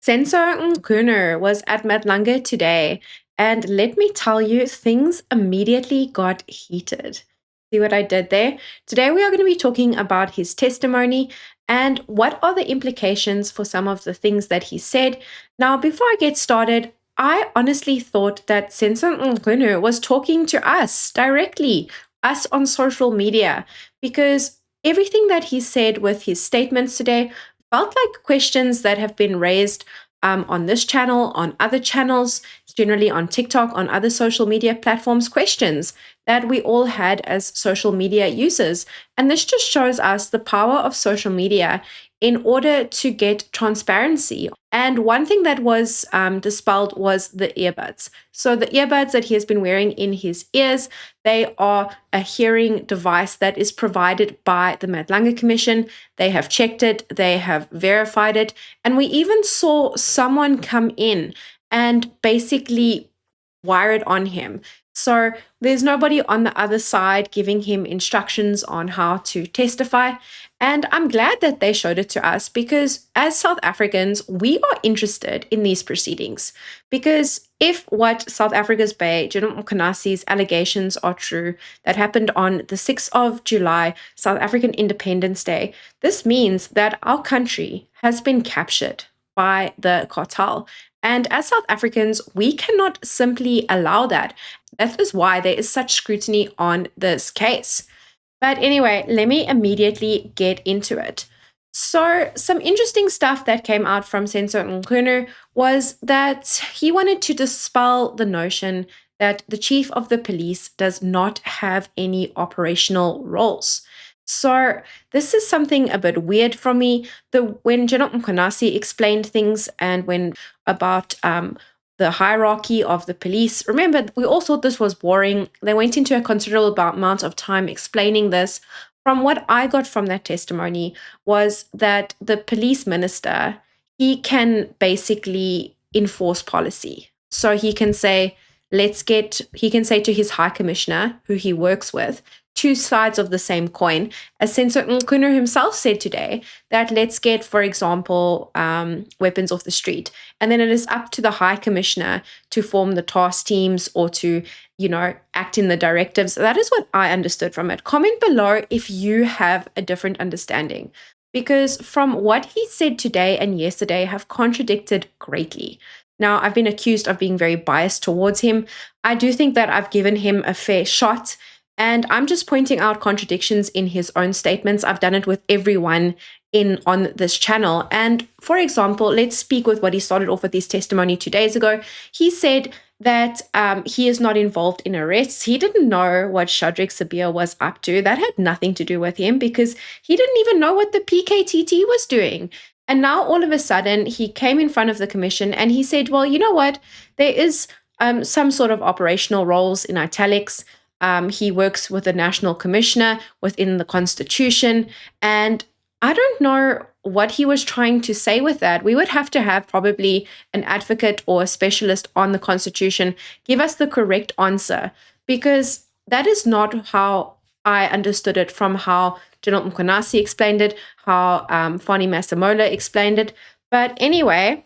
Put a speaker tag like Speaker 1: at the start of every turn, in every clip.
Speaker 1: Senzo Mchunu was at Madlanga today, and let me tell you, things immediately got heated. See what I did there? Today we are going to be talking about his testimony and what are the implications for some of the things that he said. Now, before I get started, I honestly thought that Senzo Mchunu was talking to us directly, us on social media, because everything that he said with his statements today felt like questions that have been raised on this channel, on other channels, generally on TikTok, on other social media platforms, questions that we all had as social media users. And this just shows us the power of social media in order to get transparency. And one thing that was dispelled was the earbuds. So the earbuds that he has been wearing in his ears, they are a hearing device that is provided by the Madlanga Commission. They have checked it, they have verified it, and we even saw someone come in and basically wire it on him. So there's nobody on the other side giving him instructions on how to testify. And I'm glad that they showed it to us because as South Africans, we are interested in these proceedings. Because if what South Africa's Bay, General Mkhonaisi's allegations are true, that happened on the 6th of July, South African Independence Day, this means that our country has been captured by the cartel. And as South Africans, we cannot simply allow that. That is why there is such scrutiny on this case. But anyway, let me immediately get into it. So some interesting stuff that came out from Senzo Mchunu was that he wanted to dispel the notion that the chief of the police does not have any operational roles. So this is something a bit weird for me. When General Mkhonaisi explained things and when about the hierarchy of the police, remember, we all thought this was boring. They went into a considerable amount of time explaining this. From what I got from that testimony was that the police minister, he can basically enforce policy. So he can say, he can say to his high commissioner, who he works with, two sides of the same coin. As Senzo Mchunu himself said today, that let's get, for example, weapons off the street. And then it is up to the High Commissioner to form the task teams or to, act in the directives. That is what I understood from it. Comment below if you have a different understanding. Because from what he said today and yesterday have contradicted greatly. Now, I've been accused of being very biased towards him. I do think that I've given him a fair shot. And I'm just pointing out contradictions in his own statements. I've done it with everyone on this channel. And for example, let's speak with what he started off with his testimony 2 days ago. He said that he is not involved in arrests. He didn't know what Shadrack Sabir was up to. That had nothing to do with him because he didn't even know what the PKTT was doing. And now all of a sudden he came in front of the commission and he said, well, you know what? There is some sort of operational roles in italics. He works with the national commissioner within the constitution. And I don't know what he was trying to say with that. We would have to have probably an advocate or a specialist on the constitution give us the correct answer, because that is not how I understood it from how General Mkhonaisi explained it, how Fannie Masemola explained it. But anyway,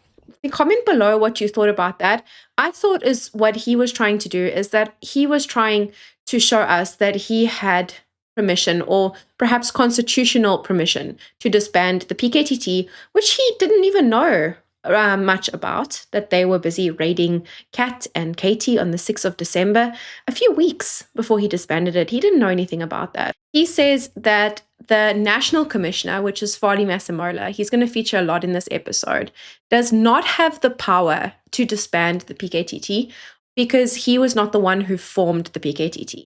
Speaker 1: comment below what you thought about that. I thought is what he was trying to do is that he was trying to show us that he had permission or perhaps constitutional permission to disband the PKTT, which he didn't even know much about, that they were busy raiding Kat and Katie on the 6th of December, a few weeks before he disbanded it. He didn't know anything about that. He says that the national commissioner, which is Fannie Masemola, he's going to feature a lot in this episode, does not have the power to disband the PKTT because he was not the one who formed the PKTT.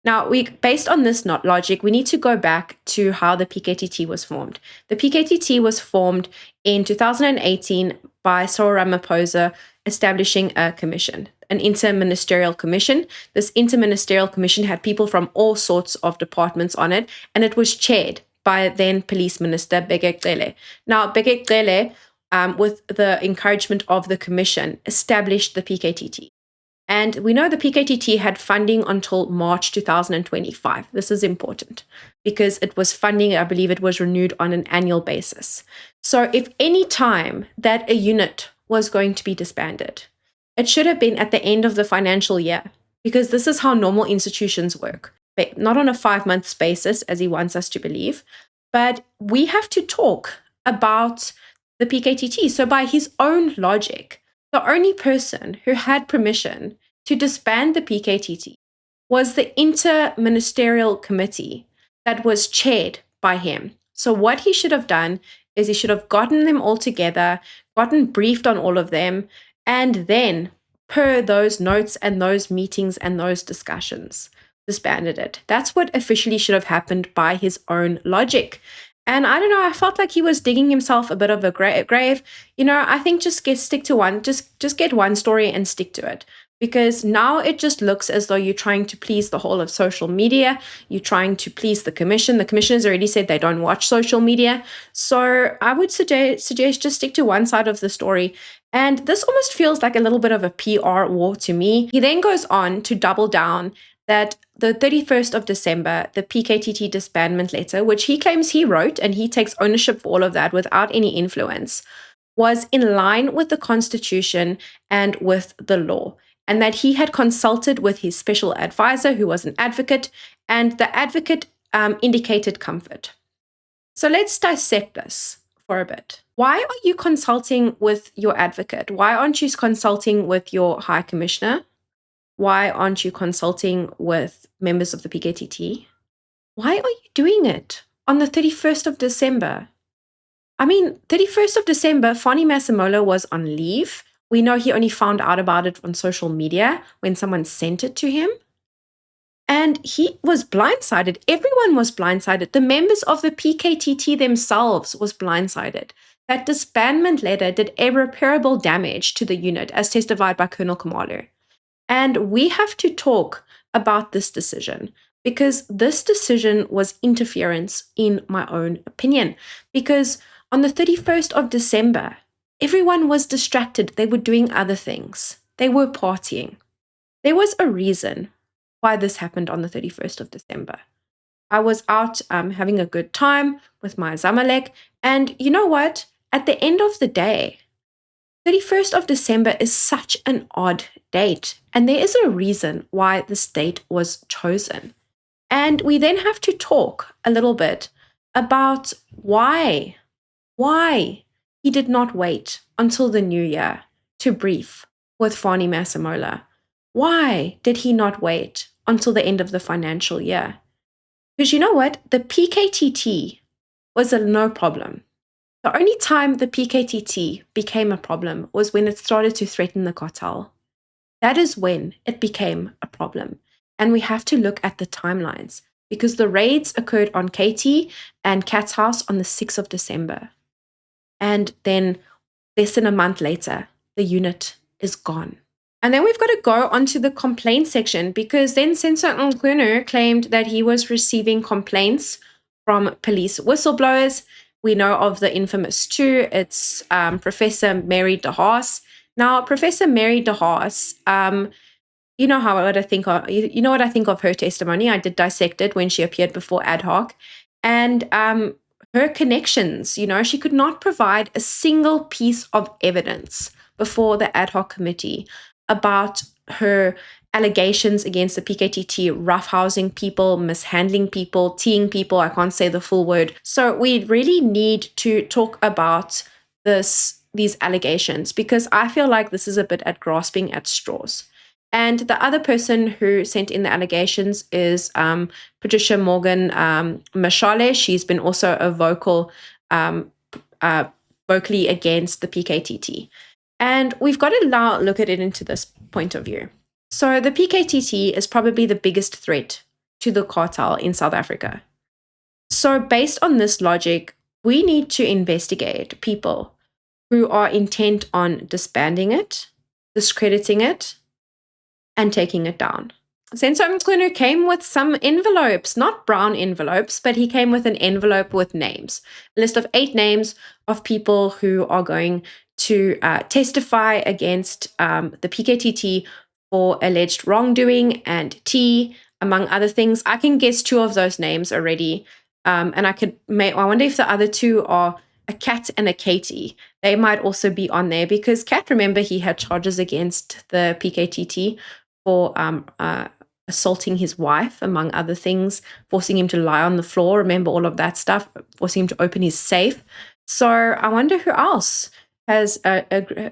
Speaker 1: Now, based on this logic, we need to go back to how the PKTT was formed. The PKTT was formed in 2018 by Cyril Ramaphosa establishing a commission, an interministerial commission. This interministerial commission had people from all sorts of departments on it, and it was chaired by then Police Minister Bheki Cele. Now, Bheki Cele, with the encouragement of the commission, established the PKTT. And we know the PKTT had funding until March 2025. This is important because it was funding, I believe it was renewed on an annual basis. So if any time that a unit was going to be disbanded. It should have been at the end of the financial year, because this is how normal institutions work, but not on a 5-month basis, as he wants us to believe. But we have to talk about the PKTT. So by his own logic, the only person who had permission to disband the PKTT was the Inter-Ministerial Committee that was chaired by him. So what he should have done is he should have gotten them all together, gotten briefed on all of them, and then, per those notes and those meetings and those discussions, disbanded it. That's what officially should have happened by his own logic. And I don't know, I felt like he was digging himself a bit of a grave. I think just stick to one, just get one story and stick to it. Because now it just looks as though you're trying to please the whole of social media. You're trying to please the commission. The commission has already said they don't watch social media. So I would suggest just stick to one side of the story. And this almost feels like a little bit of a PR war to me. He then goes on to double down that the 31st of December, the PKTT disbandment letter, which he claims he wrote, and he takes ownership for all of that without any influence, was in line with the Constitution and with the law, and that he had consulted with his special advisor, who was an advocate, and the advocate indicated comfort. So let's dissect this for a bit. Why are you consulting with your advocate? Why aren't you consulting with your High Commissioner? Why aren't you consulting with members of the PKTT? Why are you doing it on the 31st of December? 31st of December, Fannie Masemola was on leave. We know he only found out about it on social media when someone sent it to him. And he was blindsided. Everyone was blindsided. The members of the PKTT themselves was blindsided. That disbandment letter did irreparable damage to the unit, as testified by Colonel Khumalo. And we have to talk about this decision, because this decision was interference, in my own opinion. Because on the 31st of December, everyone was distracted. They were doing other things. They were partying. There was a reason why this happened on the 31st of December. I was out having a good time with my Zamalek. And you know what? At the end of the day, 31st of December is such an odd date. And there is a reason why this date was chosen. And we then have to talk a little bit about why he did not wait until the new year to brief with Fannie Masemola. Why did he not wait until the end of the financial year? Because you know what? The PKTT was a no problem. The only time the PKTT became a problem was when it started to threaten the cartel. That is when it became a problem. And we have to look at the timelines, because the raids occurred on KT and Kat's house on the 6th of December. And then less than a month later, the unit is gone. And then we've got to go onto the complaint section, because then Senzo Mchunu claimed that he was receiving complaints from police whistleblowers. We know of the infamous two. It's Professor Mary de Haas. Now, Professor Mary de Haas, you know what I think of her testimony. I did dissect it when she appeared before ad hoc. And her connections, she could not provide a single piece of evidence before the ad hoc committee about her allegations against the PKTT, roughhousing people, mishandling people, teeing people. I can't say the full word. So we really need to talk about these allegations, because I feel like this is a bit at grasping at straws. And the other person who sent in the allegations is Patricia Morgan Mashale. She's been also a vocally against the PKTT. And we've got to now look at it into this point of view. So the PKTT is probably the biggest threat to the cartel in South Africa. So based on this logic, we need to investigate people who are intent on disbanding it, discrediting it, and taking it down. Senzo Mchunu came with some envelopes, not brown envelopes, but he came with an envelope with names, a list of 8 names of people who are going to testify against the PKTT for alleged wrongdoing and T, among other things. I can guess 2 of those names already, and I wonder if the other 2 are a Kat and a Katie. They might also be on there because Kat, remember, he had charges against the PKTT for assaulting his wife, among other things, forcing him to lie on the floor. Remember all of that stuff, forcing him to open his safe. So I wonder who else has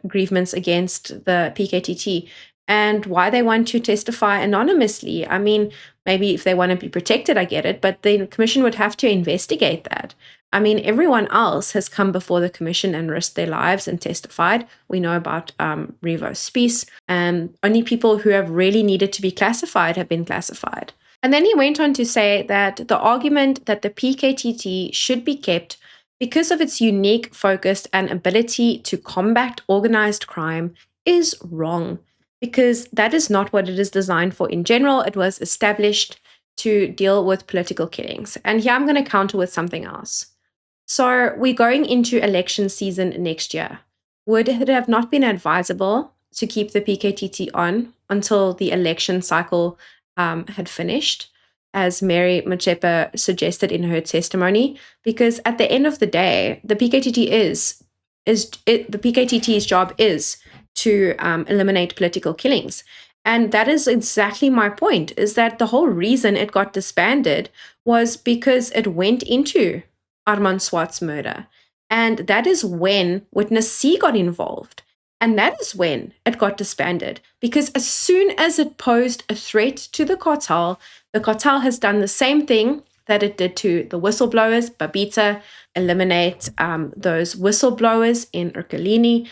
Speaker 1: grievance against the PKTT and why they want to testify anonymously. I mean, maybe if they want to be protected, I get it, but the commission would have to investigate that. I mean, everyone else has come before the commission and risked their lives and testified. We know about Revo Spies, and only people who have really needed to be classified have been classified. And then he went on to say that the argument that the PKTT should be kept because of its unique focus and ability to combat organized crime is wrong, because that is not what it is designed for in general. It was established to deal with political killings. And here I'm going to counter with something else. So we're going into election season next year. Would it have not been advisable to keep the PKTT on until the election cycle had finished, as Mary Machepa suggested in her testimony? Because at the end of the day, the PKTT's job is to eliminate political killings. And that is exactly my point, is that the whole reason it got disbanded was because it went into Armand Swart's murder. And that is when Witness C got involved. And that is when it got disbanded. Because as soon as it posed a threat to the cartel has done the same thing that it did to the whistleblowers, Babita, eliminate those whistleblowers in Urkelini,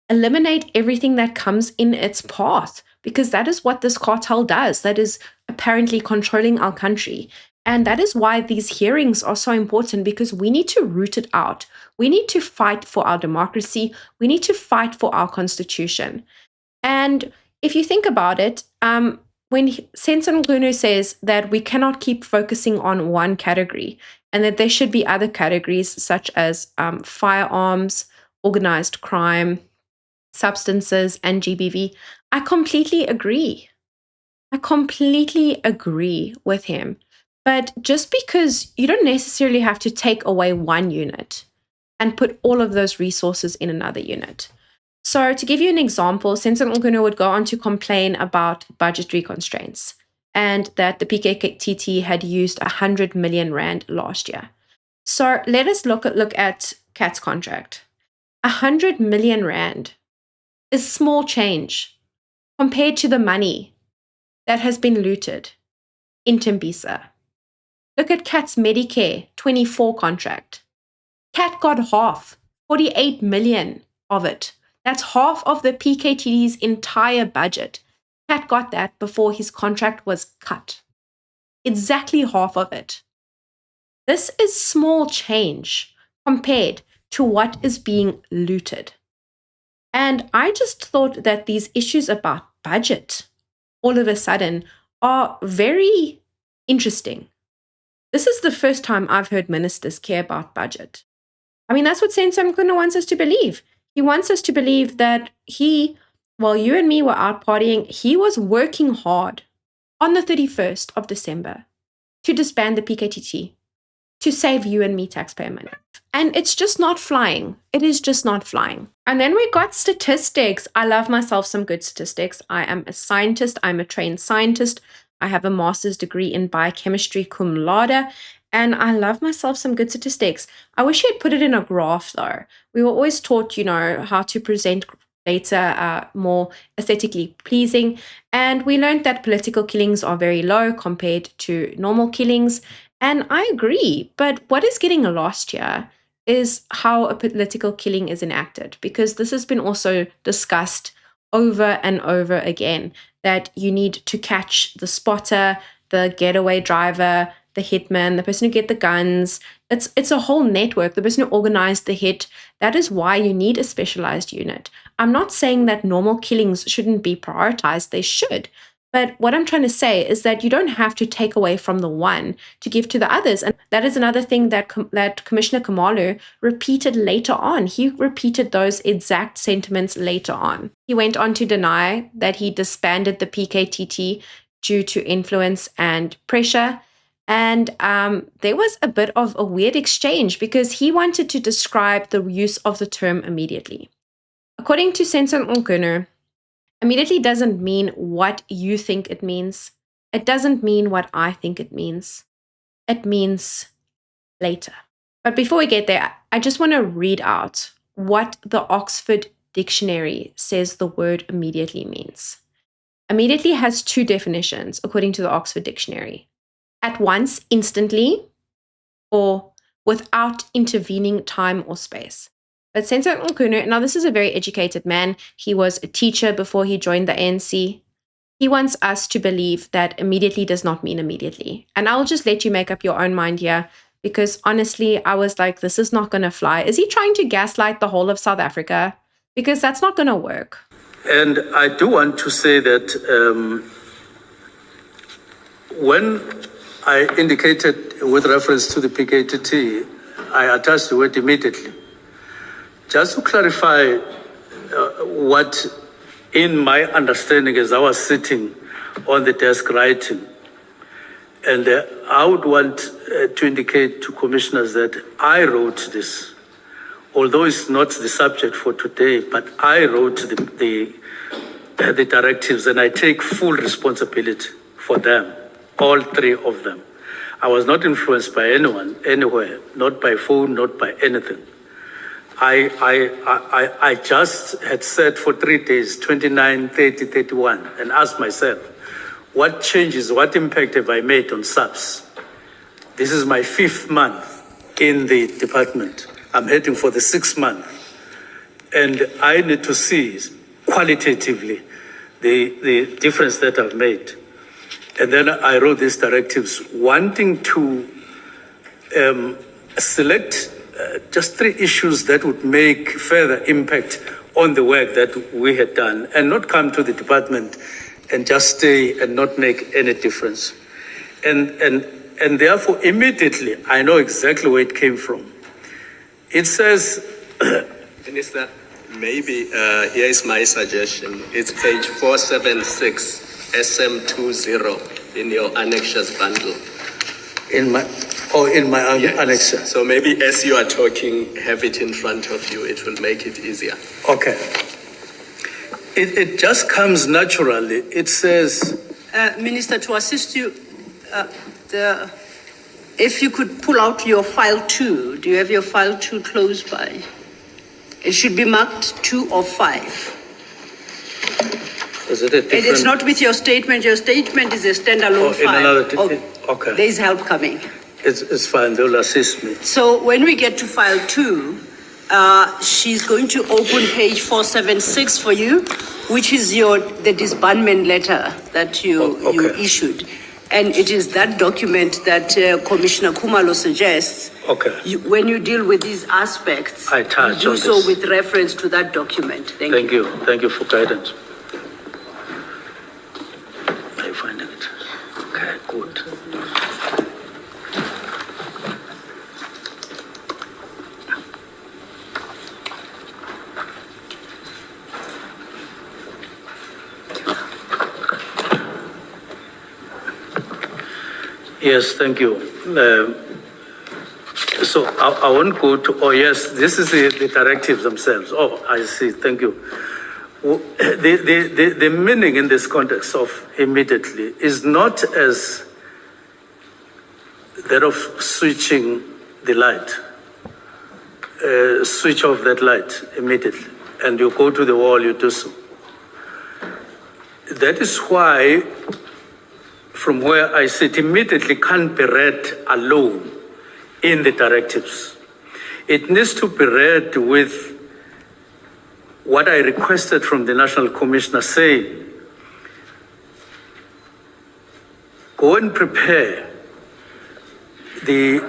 Speaker 1: eliminate everything that comes in its path, because that is what this cartel does. That is apparently controlling our country. And that is why these hearings are so important, because we need to root it out. We need to fight for our democracy. We need to fight for our constitution. And if you think about it, when Senzo Mchunu says that we cannot keep focusing on one category and that there should be other categories such as firearms, organized crime, substances, and GBV, I completely agree. I completely agree with him. But just because you don't necessarily have to take away one unit and put all of those resources in another unit. So to give you an example, Senzo Mchunu would go on to complain about budgetary constraints and that the PKTT had used 100 million rand last year. So let us look at Kat's contract. 100 million rand is small change compared to the money that has been looted in Tembisa. Look at Kat's Medicare 24 contract. Kat got half, 48 million of it. That's half of the PKTT's entire budget. Kat got that before his contract was cut. Exactly half of it. This is small change compared to what is being looted. And I just thought that these issues about budget all of a sudden are very interesting. This is the first time I've heard ministers care about budget. I mean, that's what Senzo Mchunu wants us to believe. He wants us to believe that while you and me were out partying, he was working hard on the 31st of December to disband the PKTT, to save you and me taxpayer money. And it's just not flying. It is just not flying. And then we got statistics. I love myself some good statistics. I am a scientist. I'm a trained scientist. I have a master's degree in biochemistry cum laude, and I love myself some good statistics. I wish he had put it in a graph, though. We were always taught, how to present data more aesthetically pleasing, and we learned that political killings are very low compared to normal killings, and I agree. But what is getting lost here is how a political killing is enacted, because this has been also discussed over and over again, that you need to catch the spotter, the getaway driver, the hitman, the person who get the guns. It's a whole network, the person who organized the hit. That is why you need a specialized unit. I'm not saying that normal killings shouldn't be prioritized. They should. But what I'm trying to say is that you don't have to take away from the one to give to the others. And that is another thing that Commissioner Khumalo repeated later on. He repeated those exact sentiments later on. He went on to deny that he disbanded the PKTT due to influence and pressure. And there was a bit of a weird exchange because he wanted to describe the use of the term immediately. According to Senzo Mchunu, immediately doesn't mean what you think it means. It doesn't mean what I think it means. It means later. But before we get there, I just want to read out what the Oxford Dictionary says the word immediately means. Immediately has two definitions, according to the Oxford Dictionary: at once, instantly, or without intervening time or space. But Senzo Mchunu, now this is a very educated man. He was a teacher before he joined the ANC. He wants us to believe that immediately does not mean immediately. And I'll just let you make up your own mind here, because honestly, I was like, this is not going to fly. Is he trying to gaslight the whole of South Africa? Because that's not going to work.
Speaker 2: And I do want to say that when I indicated with reference to the PKTT, I attached the word immediately. Just to clarify what, in my understanding as I was sitting on the desk writing, and I would want to indicate to commissioners that I wrote this, although it's not the subject for today, but I wrote the directives and I take full responsibility for them, all three of them. I was not influenced by anyone, anywhere, not by phone, not by anything. I just had said for 3 days, 29, 30, 31, and asked myself, what changes, what impact have I made on subs? This is my 5th month in the department. I'm heading for the 6th month. And I need to see qualitatively the difference that I've made. And then I wrote these directives wanting to select just 3 issues that would make further impact on the work that we had done and not come to the department and just stay and not make any difference. And therefore, immediately, I know exactly where it came from. It says...
Speaker 3: Minister, maybe here is my suggestion. It's page 476, SM20 in your annexures bundle.
Speaker 2: In my
Speaker 3: Yes.
Speaker 2: annexure.
Speaker 3: So maybe as you are talking, have it in front of you. It will make it easier.
Speaker 2: Okay. It just comes naturally. It says...
Speaker 4: Minister, to assist you, if you could pull out your file 2, do you have your file 2 close by? It should be marked 2 or 5.
Speaker 2: Is it a different...
Speaker 4: It's not with your statement. Your statement is a standalone
Speaker 2: in
Speaker 4: file.
Speaker 2: another... Okay.
Speaker 4: There's help coming.
Speaker 2: It's fine. They'll assist me.
Speaker 4: So when we get to file 2, she's going to open page 476 for you, which is the disbandment letter that you issued. And it is that document that Commissioner Khumalo suggests.
Speaker 2: Okay.
Speaker 4: When you deal with these aspects,
Speaker 2: I touch
Speaker 4: you do
Speaker 2: on
Speaker 4: so
Speaker 2: this.
Speaker 4: with reference to that document.
Speaker 2: Thank you. Thank you for guidance. Are you finding it? Okay, good. Yes, thank you. So I won't go to, yes, this is the directives themselves. Oh, I see, thank you. The meaning in this context of immediately is not as that of switching the light. Switch off that light immediately, and you go to the wall, you do so. That is why, from where I sit, immediately can't be read alone in the directives. It needs to be read with what I requested from the National Commissioner, saying, go and prepare the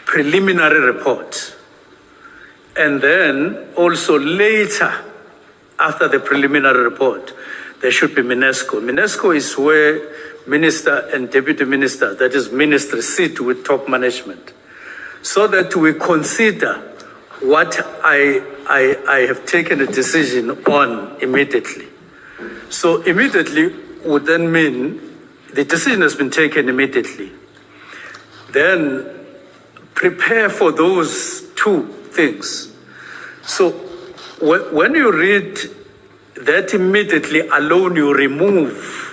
Speaker 2: preliminary report. And then also later, after the preliminary report, there should be MINESCO. MINESCO is where minister and deputy minister, that is ministry, sit with top management, so that we consider what I have taken a decision on immediately. So immediately would then mean the decision has been taken immediately. then prepare for those two things. So when you read that immediately alone, you remove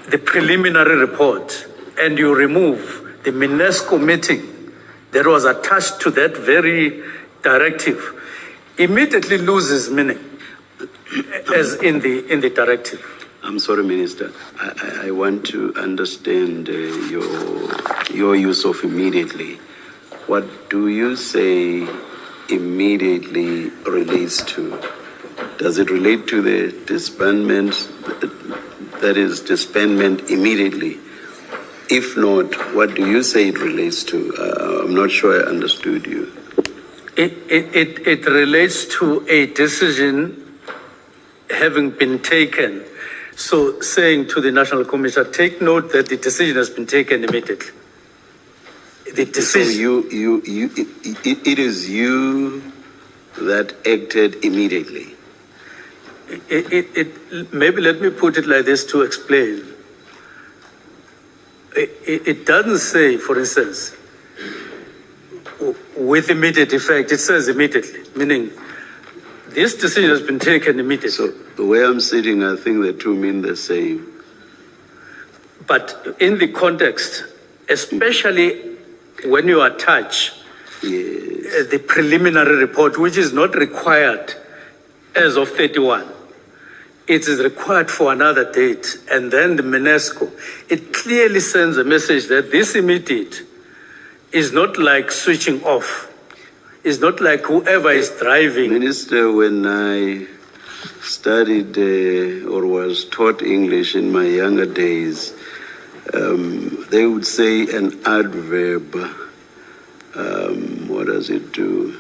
Speaker 2: the preliminary report and you remove the UNESCO meeting that was attached to that very directive, immediately loses meaning as in the directive.
Speaker 5: I'm sorry, Minister. I want to understand your use of immediately. What do you say immediately relates to? Does it relate to the disbandment, that is disbandment immediately? If not, what do you say it relates to? I'm not sure I understood you.
Speaker 2: It relates to a decision having been taken. So saying to the National Commission, take note that the decision has been taken immediately. The decision. So
Speaker 5: it is you that acted immediately.
Speaker 2: Maybe let me put it like this to explain. It doesn't say, for instance, with immediate effect. It says immediately, meaning this decision has been taken immediately.
Speaker 5: So the way I'm sitting, I think the two mean the same.
Speaker 2: But in the context, especially when you attach the preliminary report, which is not required as of 31, it is required for another date, and then the UNESCO, it clearly sends a message that this immediate is not like switching off. It's not like whoever is driving.
Speaker 5: Minister, when I studied or was taught English in my younger days, they would say an adverb. What does it do?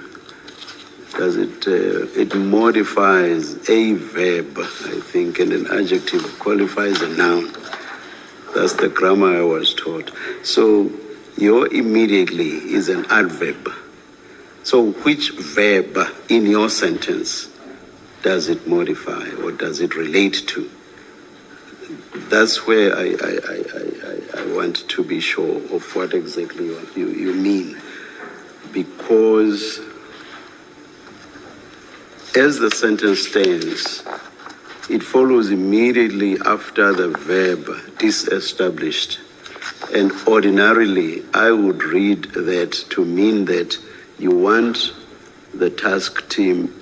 Speaker 5: It modifies a verb, I think, and an adjective qualifies a noun. That's the grammar I was taught. So your immediately is an adverb. So which verb in your sentence does it modify or does it relate to? That's where I want to be sure of what exactly you mean. Because as the sentence stands, it follows immediately after the verb disestablished. And ordinarily, I would read that to mean that you want the task team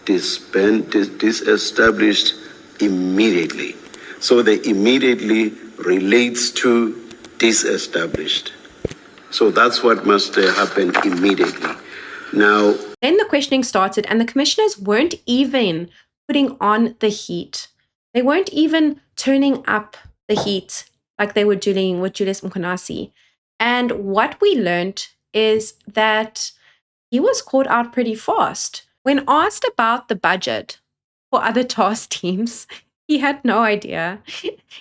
Speaker 5: disestablished immediately. So the immediately relates to disestablished. So that's what must happen immediately. Now,
Speaker 1: then the questioning started, and the commissioners weren't even putting on the heat. They weren't even turning up the heat like they were doing with Julius Mkhonasi. And what we learned is that he was caught out pretty fast. When asked about the budget for other task teams, he had no idea.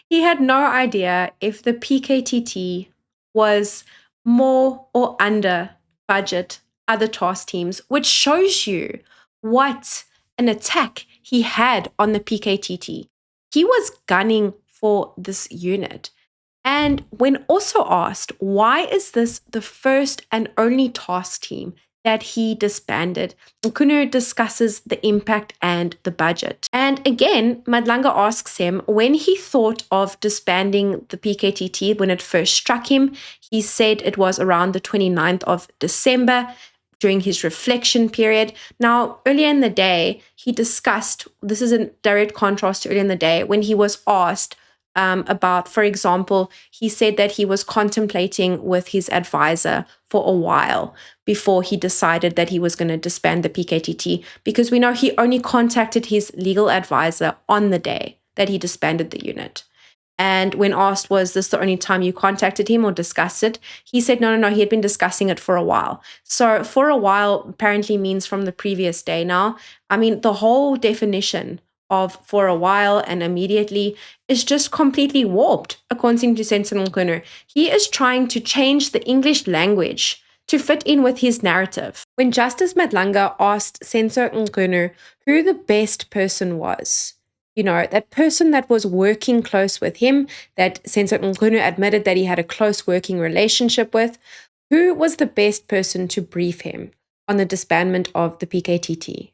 Speaker 1: He had no idea if the PKTT was more or under budget other task teams, which shows you what an attack he had on the PKTT. He was gunning for this unit. And when also asked, why is this the first and only task team that he disbanded, Mchunu discusses the impact and the budget. And again, Madlanga asks him when he thought of disbanding the PKTT when it first struck him. He said it was around the 29th of December during his reflection period. Now, earlier in the day, he discussed, this is in direct contrast to earlier in the day, when he was asked about, for example, he said that he was contemplating with his advisor for a while before he decided that he was going to disband the PKTT, because we know he only contacted his legal advisor on the day that he disbanded the unit. And when asked, was this the only time you contacted him or discussed it? He said, no, he had been discussing it for a while. So for a while apparently means from the previous day. Now, I mean, the whole definition of for a while and immediately is just completely warped, according to Senzo Mchunu. He is trying to change the English language to fit in with his narrative. When Justice Madlanga asked Senzo Mchunu who the best person was, that person that was working close with him, that Senzo Mchunu admitted that he had a close working relationship with, who was the best person to brief him on the disbandment of the PKTT?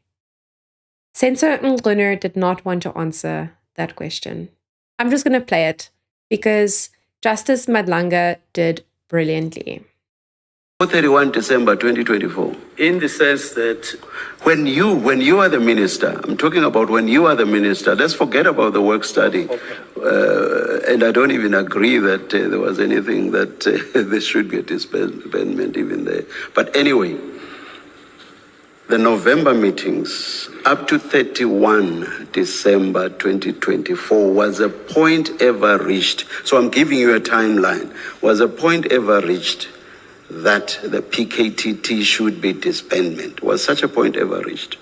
Speaker 1: Senzo Mchunu did not want to answer that question. I'm just going to play it because Justice Madlanga did brilliantly.
Speaker 5: 31 December 2024.
Speaker 2: In the sense that
Speaker 5: When you are the minister, I'm talking about when you are the minister, let's forget about the work study. And I don't even agree that there was anything that there should be a disbandment even there. But anyway, the November meetings up to 31 December 2024 was a point ever reached. So I'm giving you a timeline. Was a point ever reached that the PKTT should be disbandment? Was such a point ever reached?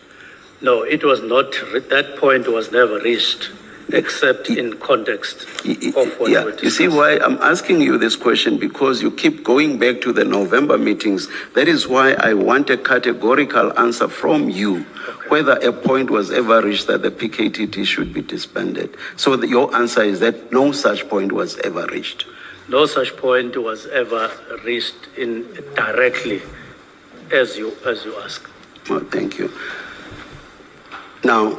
Speaker 2: no, it was not. That point was never reached, except in context of what we were
Speaker 5: You see
Speaker 2: discussing.
Speaker 5: why I'm asking you this question? Because you keep going back to the November meetings. That is why I want a categorical answer from you, whether a point was ever reached that the PKTT should be disbanded. So your answer is that no such point was ever reached.
Speaker 2: No such point was ever reached directly, as you ask.
Speaker 5: Well, thank you. Now,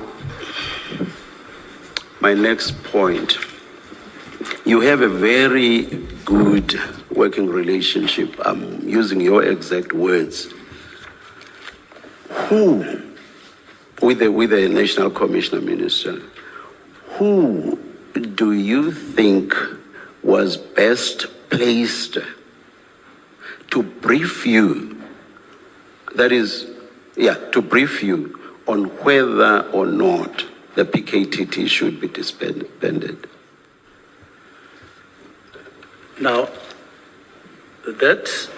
Speaker 5: my next point. You have a very good working relationship. I'm using your exact words. With the National Commissioner Minister, who do you think was best placed to brief you? That is, to brief you on whether or not the PKTT should be disbanded.
Speaker 2: Now, that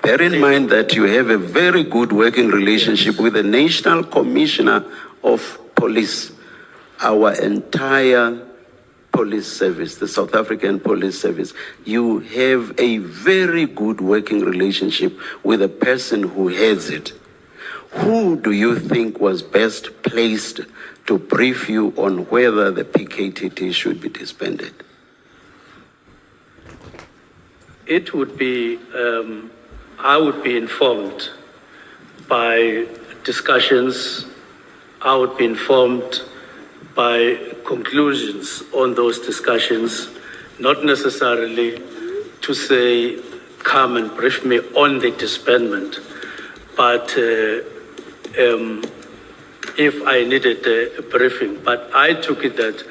Speaker 5: Bear in mind that you have a very good working relationship with the National Commissioner of Police, our entire police service, the South African Police Service. You have a very good working relationship with the person who heads it. Who do you think was best placed to brief you on whether the PKTT should be disbanded?
Speaker 2: it would be, I would be informed by discussions. I would be informed by conclusions on those discussions, not necessarily to say, come and brief me on the disbandment, but if I needed a briefing. But I took it that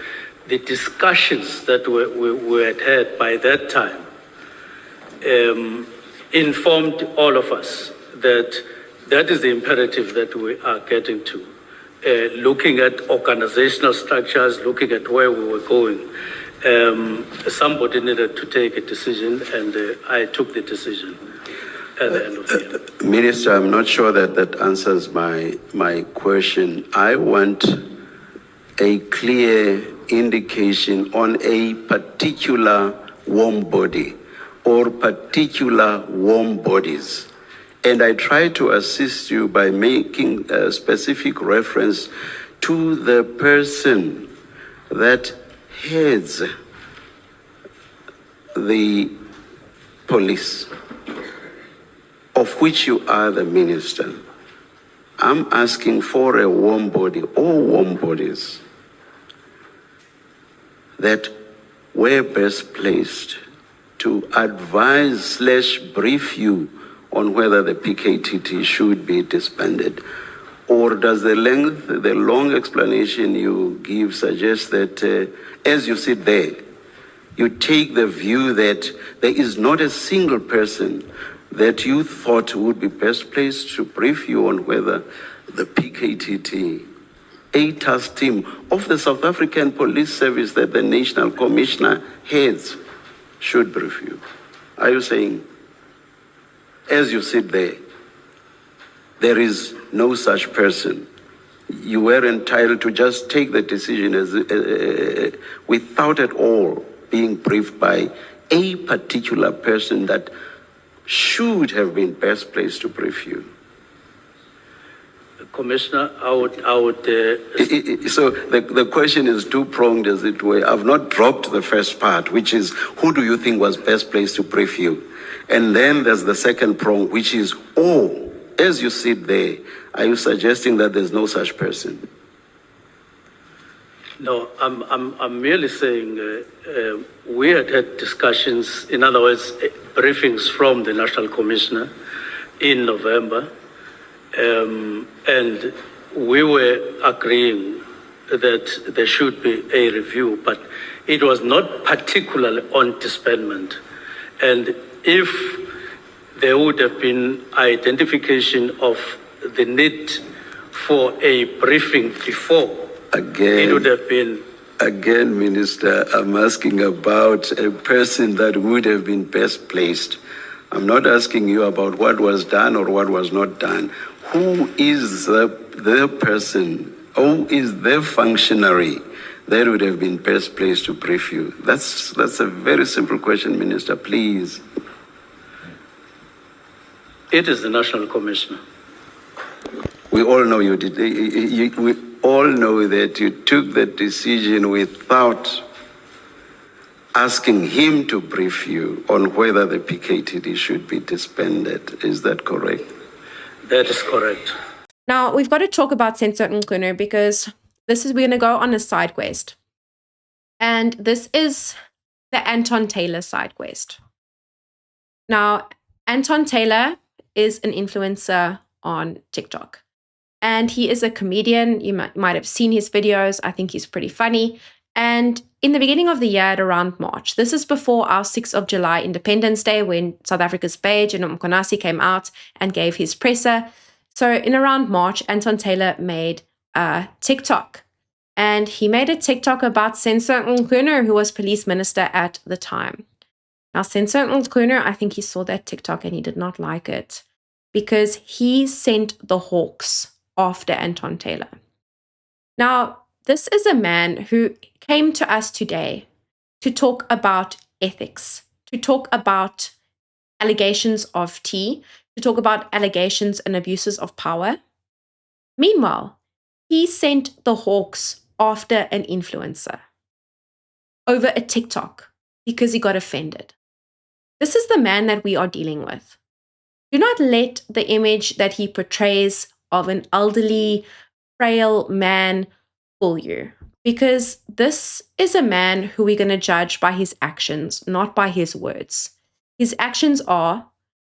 Speaker 2: the discussions that we had by that time informed all of us that that is the imperative that we are getting to. Looking at organizational structures, looking at where we were going, somebody needed to take a decision, and I took the decision at the end of the year.
Speaker 5: Minister, I'm not sure that answers my question. I want a clear indication on a particular warm body or particular warm bodies. And I try to assist you by making a specific reference to the person that heads the police, of which you are the minister. I'm asking for a warm body, or warm bodies, that were best placed to advise / brief you on whether the PKTT should be disbanded. Or does the long explanation you give suggest that as you sit there, you take the view that there is not a single person that you thought would be best placed to brief you on whether the PKTT, a task team of the South African Police Service that the National Commissioner heads, should brief you? Are you saying, as you sit there, there is no such person? You were entitled to just take the decision without at all being briefed by a particular person that should have been best placed to brief you?
Speaker 2: Commissioner,
Speaker 5: So the question is two-pronged, as it were. I've not dropped the first part, which is, who do you think was best placed to brief you? And then there's the second prong, which is, as you sit there, are you suggesting that there's no such person?
Speaker 2: No, I'm merely saying we had discussions, in other words, briefings from the National Commissioner in November, and we were agreeing that there should be a review, but it was not particularly on disbandment. And if there would have been identification of the need for a briefing before, it would have been.
Speaker 5: Again, Minister, I'm asking about a person that would have been best placed. I'm not asking you about what was done or what was not done. Who is the person, who is the functionary that would have been best placed to brief you? That's a very simple question, Minister, please.
Speaker 2: It is the National Commissioner.
Speaker 5: We all know you did. We all know that you took that decision without asking him to brief you on whether the PKTT should be disbanded. Is that correct?
Speaker 2: That is correct.
Speaker 1: Now, we've got to talk about Senzo Mchunu because we're going to go on a side quest. And this is the Anton Taylor side quest. Now, Anton Taylor is an influencer on TikTok. And he is a comedian. You might have seen his videos. I think he's pretty funny. And in the beginning of the year, at around March, this is before our 6th of July Independence Day, when South Africa's page and Mkonasi came out and gave his presser. So in around March, Anton Taylor made a TikTok. And he made a TikTok about Senzo Mchunu, who was police minister at the time. Now, Senzo Mchunu, I think he saw that TikTok and he did not like it because he sent the hawks after Anton Taylor. Now, this is a man who came to us today to talk about ethics, to talk about allegations of tea, to talk about allegations and abuses of power. Meanwhile, he sent the hawks after an influencer over a TikTok because he got offended. This is the man that we are dealing with. Do not let the image that he portrays of an elderly, frail man fool you, because this is a man who we're going to judge by his actions, not by his words. His actions are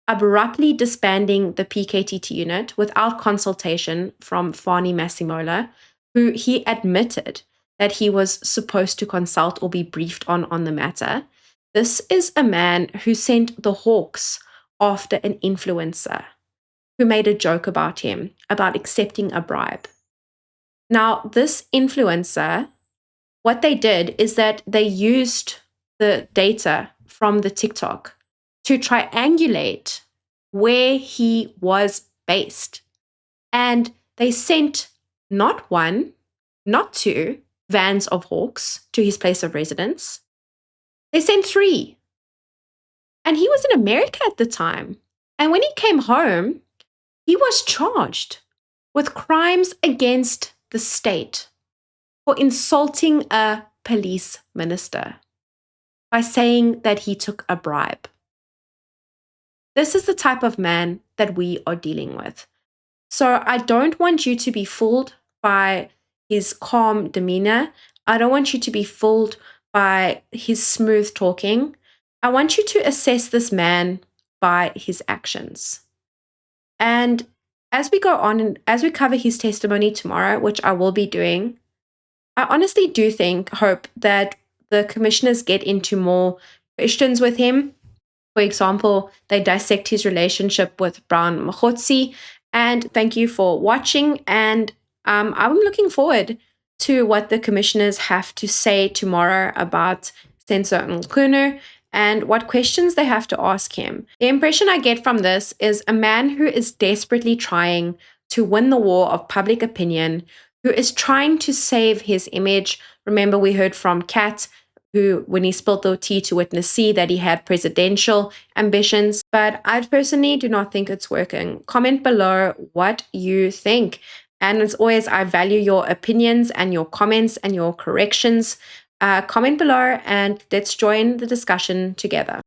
Speaker 1: abruptly disbanding the PKTT unit without consultation from Fannie Masemola, who he admitted that he was supposed to consult or be briefed on the matter. This is a man who sent the hawks after an influencer who made a joke about him, about accepting a bribe. Now, this influencer, what they did is that they used the data from the TikTok to triangulate where he was based. And they sent not one, not two vans of hawks to his place of residence. They sent 3. And he was in America at the time. And when he came home, he was charged with crimes against the state for insulting a police minister by saying that he took a bribe. This is the type of man that we are dealing with. So I don't want you to be fooled by his calm demeanor. I don't want you to be fooled by his smooth talking. I want you to assess this man by his actions. And as we go on and as we cover his testimony tomorrow, which I will be doing, I honestly do hope that the commissioners get into more questions with him. For example, they dissect his relationship with Brown Mkhotsi. And thank you for watching. And I'm looking forward to what the commissioners have to say tomorrow about Senzo Mchunu and what questions they have to ask him. The impression I get from this is a man who is desperately trying to win the war of public opinion, who is trying to save his image. Remember, we heard from Kat, who, when he spilled the tea to Witness C, that he had presidential ambitions. But I personally do not think it's working. Comment below what you think. And as always, I value your opinions and your comments and your corrections. Comment below and let's join the discussion together.